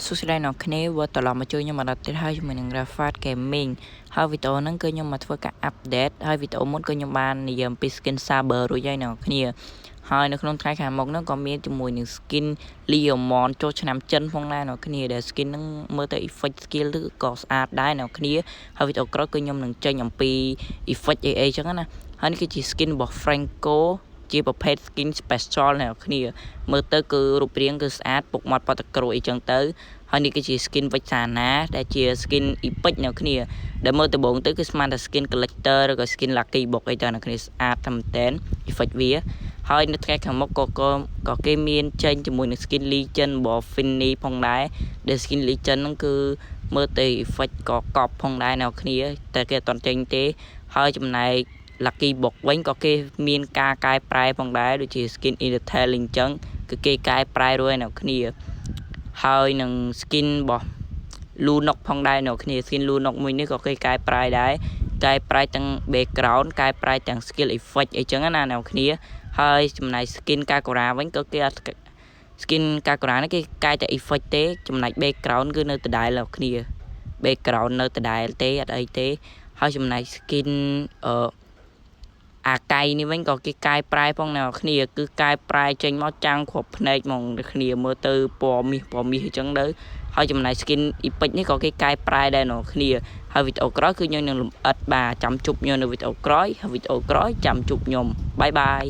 សុស្ដីអ្នកគ្នាវត្តឡំមកជួយខ្ញុំមកដល់ទៀតហើយជាមួយនឹង Rafat Gaming ហើយវីដេអូហ្នឹងគឺខ្ញុំមកធ្វើការ update ហើយវីដេអូមុនគឺខ្ញុំបាននិយាយអំពី skin Saber រួចហើយអ្នកគ្នាហើយនៅក្នុងថ្ងៃខាងមុខហ្នឹងក៏មានជាមួយនឹង skin Leomon ចូលឆ្នាំចិនផងដែរអ្នកគ្នាដែល skin ហ្នឹងមើលទៅ effect skill ឬក៏ស្អាតដែរអ្នកគ្នាហើយវីដេអូក្រោយគឺខ្ញុំនឹងចេញអំពី effect អីចឹងណាហើយនេះគឺជា skin របស់ Franco ជាប្រភេទ skin special អ្នកគ្នាមើលទៅគឺរូបរាងគឺស្អាតពុកមាត់ប៉តក្រួយអីចឹងទៅហើយនេះគឺជា skin វិជ្ជាណាដែលជា skin epic អ្នកគ្នាដែលមើលដំបូងទៅគឺស្មានតែ skin collector ឬក៏ skin lucky box អីទៅអ្នកគ្នាស្អាតតែមែនតើ effect វាហើយនៅថ្ងៃខាងមុខក៏គេមានចេញជាមួយនឹង skin legend របស់ Finny ផងដែរដែល skin legend ហ្នឹងគឺមើលទៅ effect ក៏កប់ផងដែរអ្នកគ្នាតែគេអត់ទាន់ចេញទេហើយចំណែកlucky box វិញក៏គេមានការកែប្រែផងដែរដូចជា skin in detailing ចឹងគឺគេកែប្រែរួចអ្នកគ្នាហើយនឹង skin របស់ Lunok ផងដែរអ្នកគ្នា skin Lunok មួយនេះក៏គេកែប្រែដែរកែប្រែទាំង background កែប្រែទាំង skill effect អីចឹងណាអ្នកគ្នាហើយចំណែក skin Kakura វិញក៏គេអត់ skin Kakura នេះគេកែតែ effect ទេចំណែក background គឺនៅដដែលអ្នកគ្នា background នៅដដែលទេអត់អីទេហើយចំណែក skin អាកៃនេះវិញក៏គេកែប្រែផងអ្នកគ្នាគឺកែប្រែចេញមកចាំងគ្រប់ភ្នែកហ្មងអ្នកគ្នាមើលទៅពណ៌មាសអញ្ចឹងទៅហើយចំណែក skin epic នេះក៏គេកែប្រែដែរអ្នកគ្នាហើយវីដេអូក្រោយគឺខ្ញុំនឹងលម្អិតបាទចាំជួបខ្ញុំនៅវីដេអូក្រោយហើយវីដេអូក្រោយចាំជួបខ្ញុំបាយបាយ